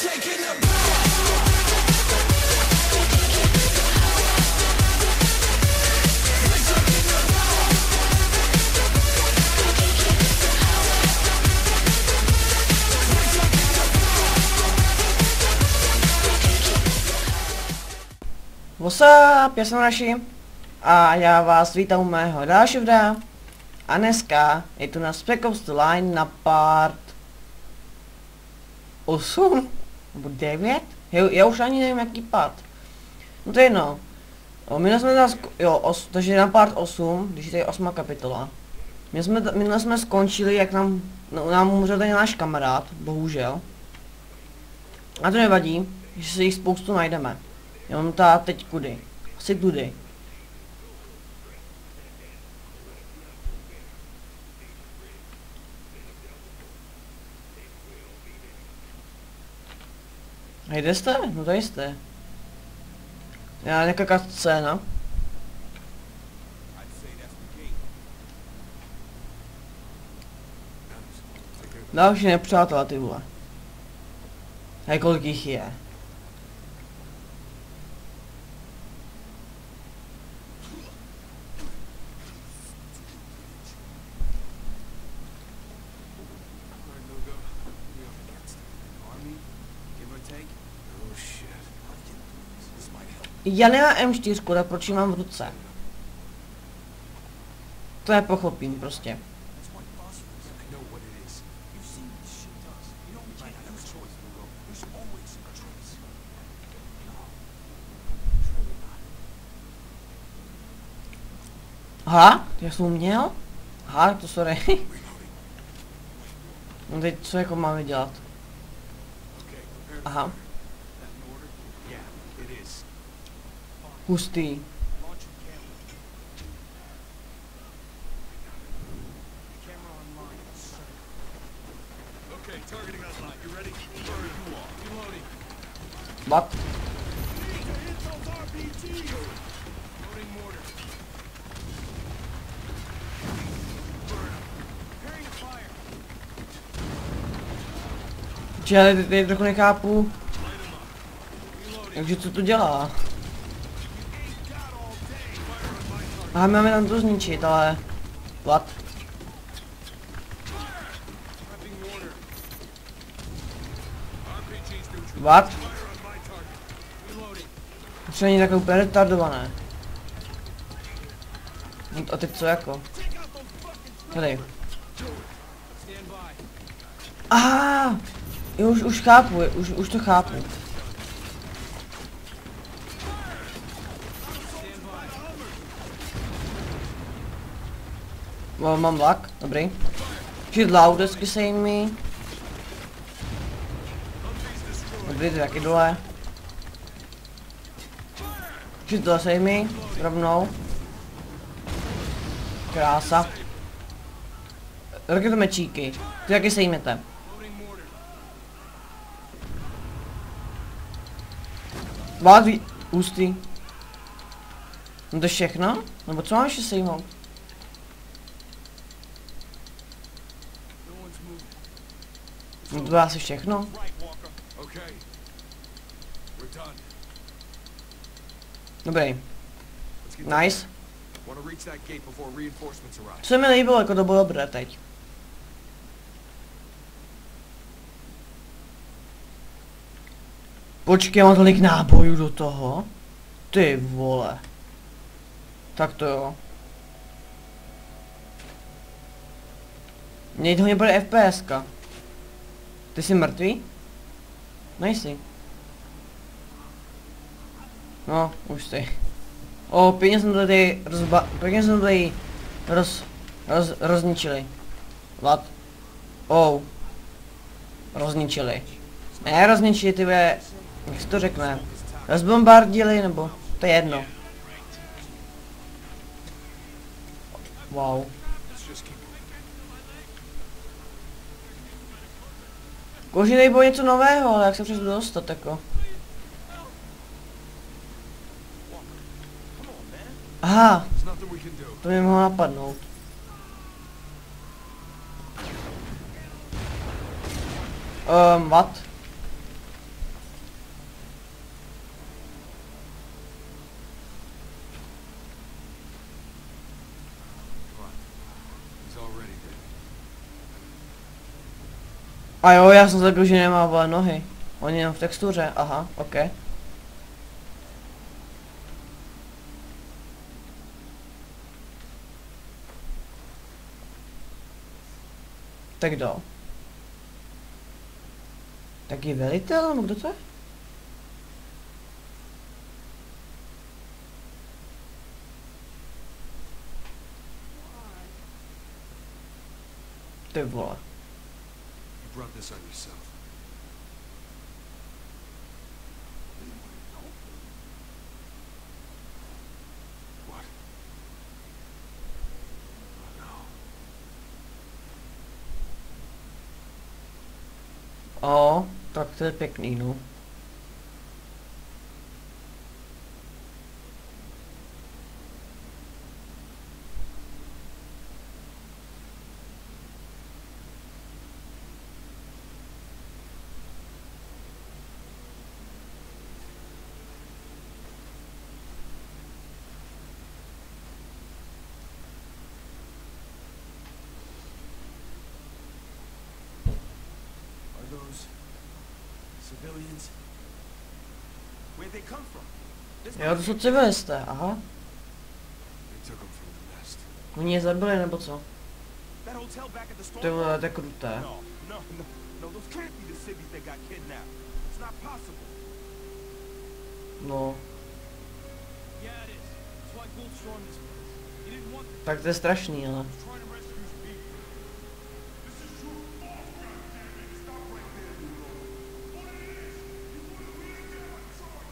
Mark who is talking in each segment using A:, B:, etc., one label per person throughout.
A: What's up, já jsem Raši a já vás vítám u mého dalšího videa a dneska je tu na Spec Ops The Line na part 8 nebo 9? Já už ani nevím jaký part. No to je jedno. Minule jsme takže na part 8, když je tady 8. kapitola. Minule jsme skončili, jak nám umřel ten náš kamarád, bohužel. A to nevadí, že si jich spoustu najdeme. Já mám teď kudy. Asi tudy. A jde jste? No tady jste. Já nějaká scéna. Další nepřátelé, ty vole. Hej, kolik jich je? Já nemám M4, tak proč ji mám v ruce? To nepochopím prostě. Aha, já jsem měl? Aha, to sorry. No teď co jako máme dělat? Aha. Hustý. What? Já teď trochu nechápu. Takže co to dělá? Aha, máme tam to zničit, ale... What? What? To není takové úplně retardované. A teď co jako? Tady. Aha! Už chápu, už to chápu. Mám vlak, dobrý. Shoot loudest, say me. Dobrý, to taky dole. Shoot dole, say me, rovnou. Krása. Raketomečíky, ty taky sejmete. Válví, ústý. No to je všechno? Nebo co mám ještě sejmout? No to bylo asi všechno. Dobrý. Nice. Co mi líbilo, jako to bylo dobré teď. Počkej, mám tolik nábojů do toho. Ty vole. Tak to jo. Mně to nebude FPSka. Ty jsi mrtvý? Nejsi. No, už jsi. O, pěkně jsme tady rozničili. What? Oh. Rozničili. Ne, rozničili, ty ve... Jak se to řekne? Rozbombardili, nebo... To je jedno. Wow. Koži tady bylo něco nového, ale jak se přes dostat, jako. Aha, to mě mohlo napadnout. What? A jo, já jsem zabil, že nemá vole nohy. On je jenom v textuře, aha, ok. Tak kdo? Taky velitel, no kdo to je? Ty vole.
B: You brought this on yourself. What? Oh no.
A: O, tak to je pěkný, no.
B: Those civilians? Where'd they come from?
A: Jo, to jsou civilisté, aha.
B: They took them from the nest.
A: Oni je zabili, nebo co?
B: That hotel back at the store.
A: Ty vole, to je kruté.
B: No, those can't be the civvies that got kidnapped. It's not possible.
A: No,
B: Yeah, it is. That's why Gould stormed this place. He didn't want this.
A: tak to je strašný, ale.
B: He was trying to rescue his people. This is your fault, goddammit. Stop right there, you know. What it is? You wanna really get my choice?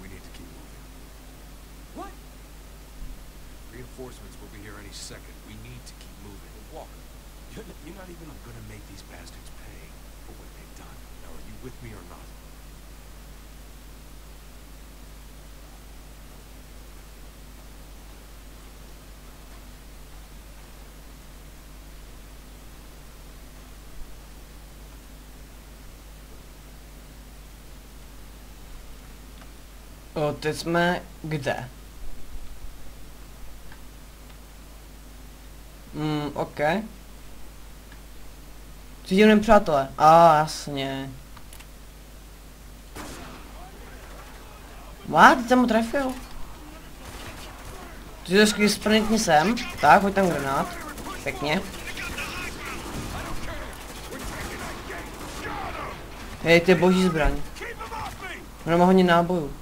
B: We need to keep moving. What? Reinforcements will be here any second. We need to keep moving. Walker, you're not even gonna make these bastards pay for what they've done. Now, are you with me or not?
A: O, teď jsme kde? Ok. Cítím nepřátelé. Jasně. What? Ty jsem mu trefil? Ty trošku sprintni sem. Tak, hoď tam granát. Pěkně. Hej, to je boží zbraň. Ono má hodně nábojů.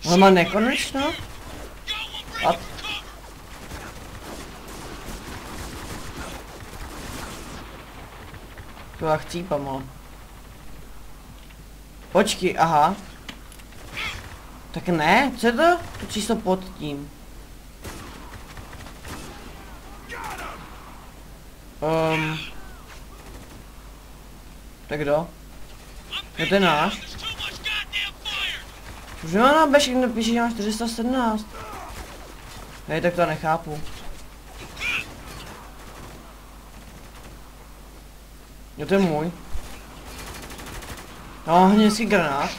A: On má nekonečno? A... To já chcípám, ale. Počkej, aha. Tak ne, co je to? To číslo pod tím. Tak kdo? No to je náš. Už má na bešek napíše, že má 417. Hej, tak to nechápu. Jo, to je můj. No, hnědský granát.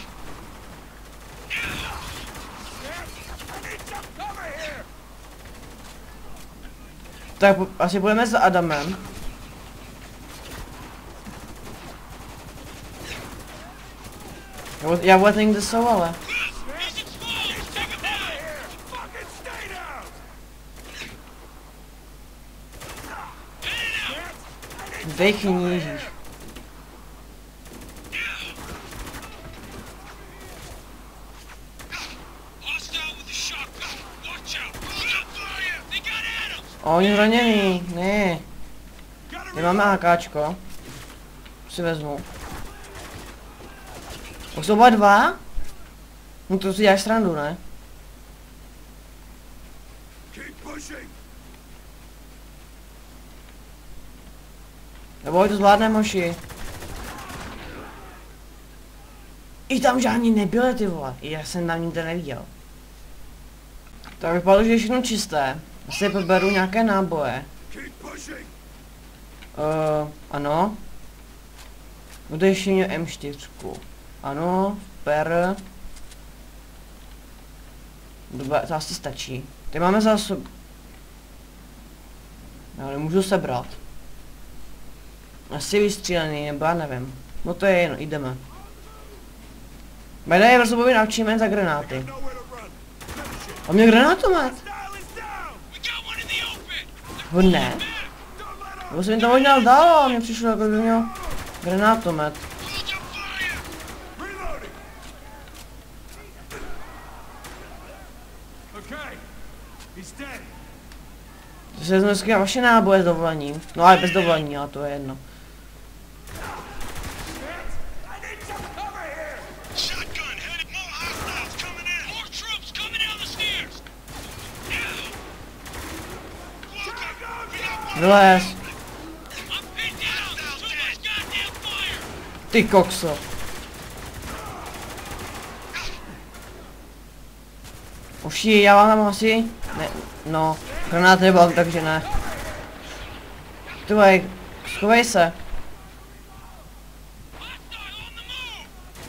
A: Tak asi budeme za Adamem. Já vůbec nevím, kde jsou, ale. Dechni, Ježíš. Oni zraněný, ne. Tady máme AKčko. Si vezmu. Už jsou oba dva? No to si děláš srandu, ne? Nebo to zvládneme, hoši. I tam žádný nebyly, ty vole. Já jsem na nikde neviděl. Tak vypadalo, že je všechno čisté. Asi poberu nějaké náboje. Ano. No to ještě měl M4. Ano, super. Dobrá, to asi stačí. Teď máme zásob. Já nemůžu sebrat. Asi vystřílený, nebo já nevím. No to je jedno, jdeme. Bajda je vrzobovi naučíme za granáty. A mě granátomet. Ho ne? Nebo se mi to možná dalo, a mně přišlo jako by měl granátomet. To se dneska vaše náboje s dovolením. No ale bez dovolení, ale to je jedno. Vylez. Ty kokso. Uši, já vám tam asi... Ne, no, granát nebyl, takže ne. Ty vole, schovej se.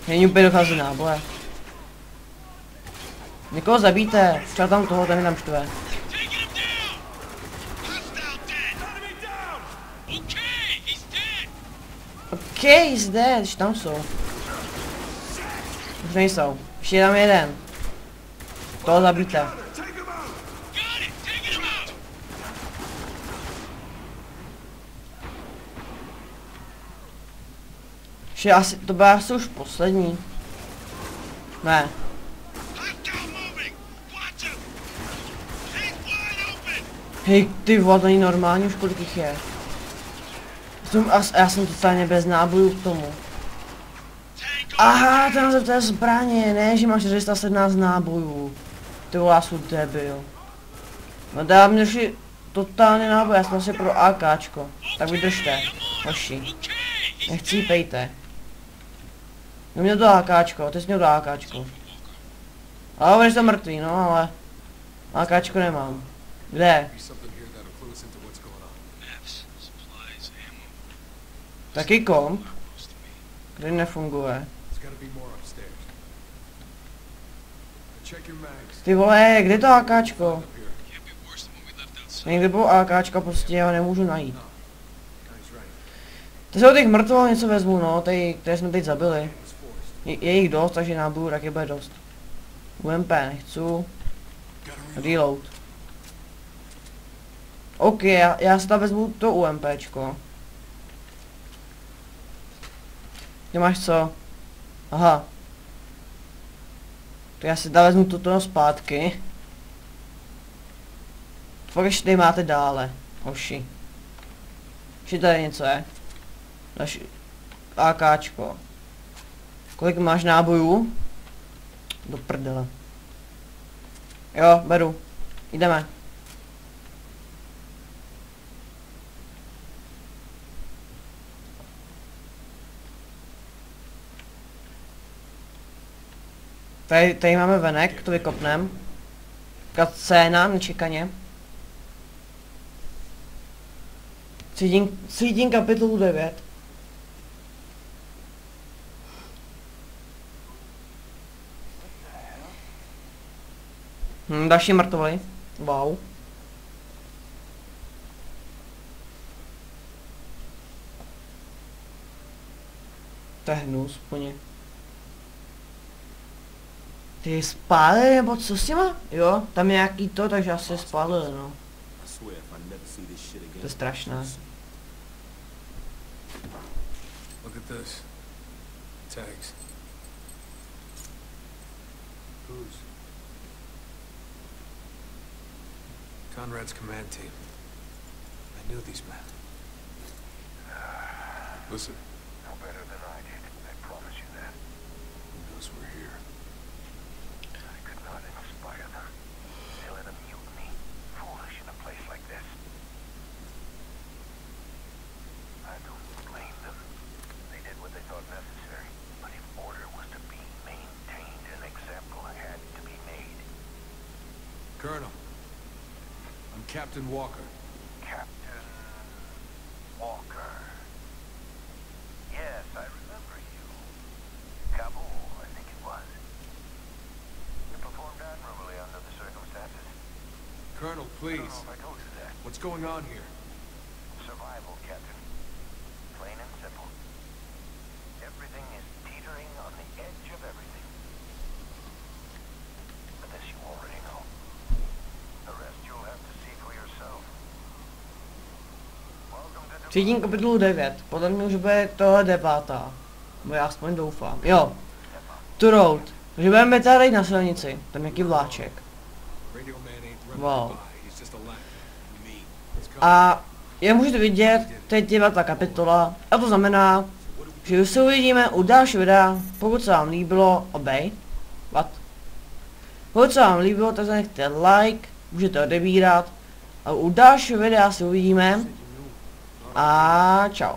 A: Není úplně dochází náboje. Někoho zabijte, třeba tam toho, ten mi tam štve. OK, he's dead, když tam jsou. Už nejsou, ještě je tam jeden. Toho zabijte. Že asi, to bude asi už poslední. Ne. Hej, ty vole, to není normální, už kolik jich je. Já jsem totálně bez nábojů k tomu. Aha, ten název té zbraně, ne, že máš 417 nábojů. Ty vole, já jsem debil. No dá měši totálně náboj, já jsem asi pro AKčko. Tak vydržte, hoši. Nechcípejte. No měl to AKčko, ty jsi měl to AKčko. Ale budeš to mrtvý, no ale... AKčko nemám. Kde? Taky komp? Který nefunguje. Ty vole, kde to AKčko? Někde bylo AKčko, prostě já ho nemůžu najít. To jsou těch mrtvol něco vezmu, no, které jsme teď zabili. Je jich dost, takže nábojů taky bude dost. UMP nechci. Reload. OK, já si tam vezmu to UMPčko. Ty máš co? Aha. Tak já si tam vezmu toto zpátky. Pak ještě tady máte dále. Hoši. Ještě tady něco je. Další AKčko. Kolik máš nábojů? Do prdele. Jo, beru. Jdeme. Tady máme venek, to vykopnem. Scéna, nečekaně. Cítím kapitolu 9. Další mrtvoli. Wow. To je hnus, úplně. Ty spálili, nebo co s těma? Jo, tam je nějaký to, takže asi spálili, no. To je strašné.
C: Look at this. Tags. Whose? Conrad's command team. I knew these men. Listen.
B: No better than I did. I promise you that.
C: Who knows we're here?
B: I could not inspire them. They let a mutiny. Foolish in a place like this. I don't blame them. They did what they thought necessary. But if order was to be maintained, an example had to be made.
C: Colonel. I'm Captain Walker.
B: Captain Walker. Yes, I remember.
C: Please. What's going on here?
D: Survival, Captain. Plain and simple. Everything is teetering on the edge of everything. But this you already know. The rest you'll have to see for yourself. Welcome to
A: Třetí kapitolu 9. Podle mě už bude tohle 9. Bo já aspoň doufám. Jo. To road. Takže budeme tady na silnici. Tam nějaký vláček.
C: Radio man ain't running
A: Wow.
C: by. He's just a lack. Me. It's coming.
A: A jak můžete vidět, teď 9. kapitola. A to znamená, že už se uvidíme u dalšího videa. Pokud se vám líbilo, obej. What? Pokud se vám líbilo, tak zanechte like, můžete odebírat. A u dalšího videa se uvidíme. A čau.